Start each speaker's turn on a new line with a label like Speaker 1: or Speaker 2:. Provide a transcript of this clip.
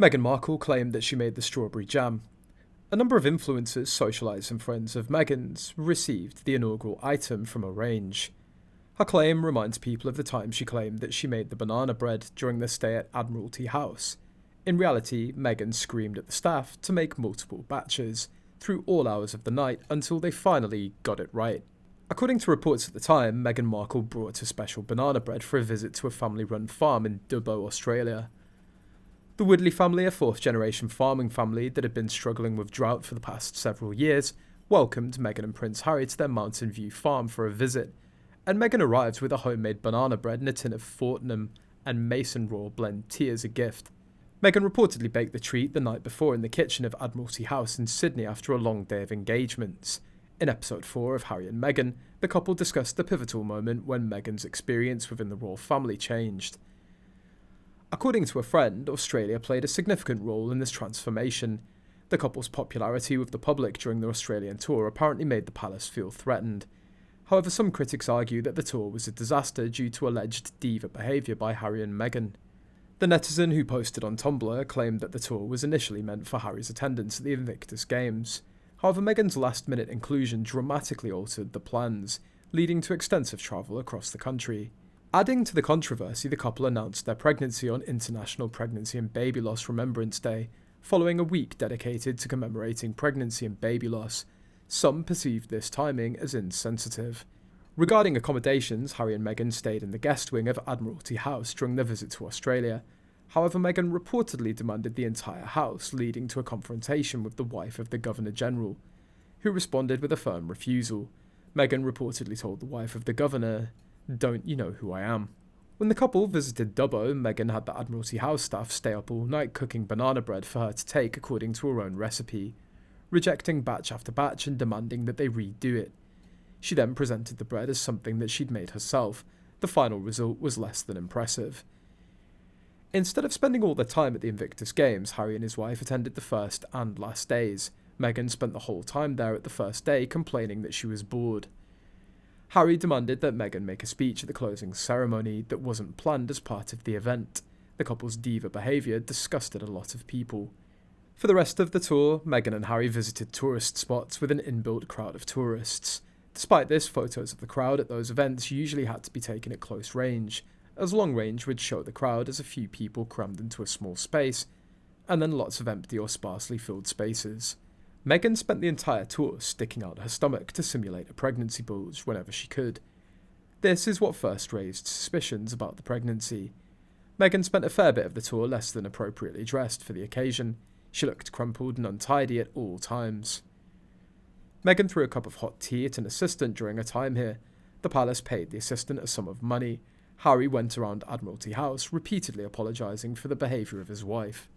Speaker 1: Meghan Markle claimed that she made the strawberry jam. A number of influencers, socialites and friends of Meghan's received the inaugural item from a range. Her claim reminds people of the time she claimed that she made the banana bread during their stay at Admiralty House. In reality, Meghan screamed at the staff to make multiple batches, through all hours of the night until they finally got it right. According to reports at the time, Meghan Markle brought a special banana bread for a visit to a family-run farm in Dubbo, Australia. The Woodley family, a fourth-generation farming family that had been struggling with drought for the past several years, welcomed Meghan and Prince Harry to their Mountain View farm for a visit, and Meghan arrived with a homemade banana bread and a tin of Fortnum and Mason Raw blend tea as a gift. Meghan reportedly baked the treat the night before in the kitchen of Admiralty House in Sydney after a long day of engagements. In episode 4 of Harry and Meghan, the couple discussed the pivotal moment when Meghan's experience within the royal family changed. According to a friend, Australia played a significant role in this transformation. The couple's popularity with the public during their Australian tour apparently made the palace feel threatened. However, some critics argue that the tour was a disaster due to alleged diva behaviour by Harry and Meghan. The netizen who posted on Tumblr claimed that the tour was initially meant for Harry's attendance at the Invictus Games. However, Meghan's last-minute inclusion dramatically altered the plans, leading to extensive travel across the country. Adding to the controversy, the couple announced their pregnancy on International Pregnancy and Baby Loss Remembrance Day, following a week dedicated to commemorating pregnancy and baby loss. Some perceived this timing as insensitive. Regarding accommodations, Harry and Meghan stayed in the guest wing of Admiralty House during their visit to Australia. However, Meghan reportedly demanded the entire house, leading to a confrontation with the wife of the Governor-General, who responded with a firm refusal. Meghan reportedly told the wife of the governor, "Don't you know who I am?" When the couple visited Dubbo, Meghan had the Admiralty House staff stay up all night cooking banana bread for her to take according to her own recipe, rejecting batch after batch and demanding that they redo it. She then presented the bread as something that she'd made herself. The final result was less than impressive. Instead of spending all their time at the Invictus Games, Harry and his wife attended the first and last days. Meghan spent the whole time there at the first day, complaining that she was bored. Harry demanded that Meghan make a speech at the closing ceremony that wasn't planned as part of the event. The couple's diva behaviour disgusted a lot of people. For the rest of the tour, Meghan and Harry visited tourist spots with an inbuilt crowd of tourists. Despite this, photos of the crowd at those events usually had to be taken at close range, as long range would show the crowd as a few people crammed into a small space, and then lots of empty or sparsely filled spaces. Meghan spent the entire tour sticking out her stomach to simulate a pregnancy bulge whenever she could. This is what first raised suspicions about the pregnancy. Meghan spent a fair bit of the tour less than appropriately dressed for the occasion. She looked crumpled and untidy at all times. Meghan threw a cup of hot tea at an assistant during her time here. The palace paid the assistant a sum of money. Harry went around Admiralty House repeatedly apologising for the behaviour of his wife.